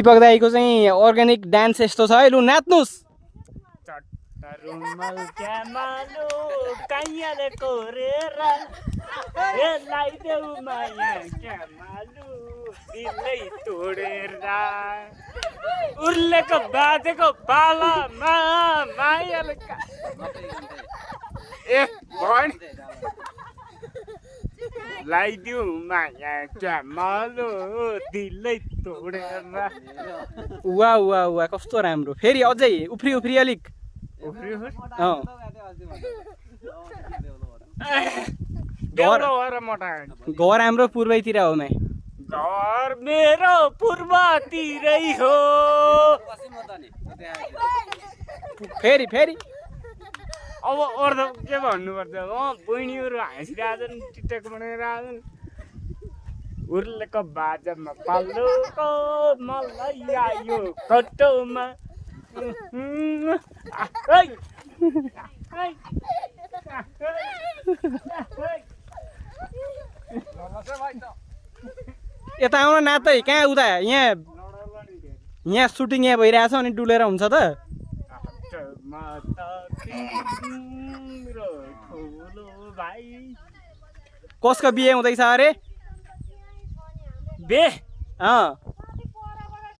दिपक दाईको चाहिँ organic dance यस्तो छ है, लु नाच्नुस्। रुमाल क्यामालो काइयाले कोरेर ए लाइदेऊ माया क्यामालो दिलै तोडेर उर्लेको बाजेको बालामा मायाले ए भन लाइदेऊ माया क्यामालो दिलै तोडेर। वा वा वा कस्तो राम्रो। फेरि अझै उफ्री उफ्री अलिक। घर हाम्रो पूर्वैतिर हो मै। घर मेरो पूर्वतिरै हो। फेरि फेरि अब अर्थ के भन्नुपर्छ, बहिनीहरू हाँसिरहेछन्, टिकटक बनाइरहेछन्। उर्लेको बाजामा पालोको मलाई आयो कटोमा। यता आउन नातै कहाँ उता यहाँ सुटिङ यहाँ भइरहेछ अनि डुलेर हुन्छ त। कसको बिहे हुँदैछ अरे? बे अँ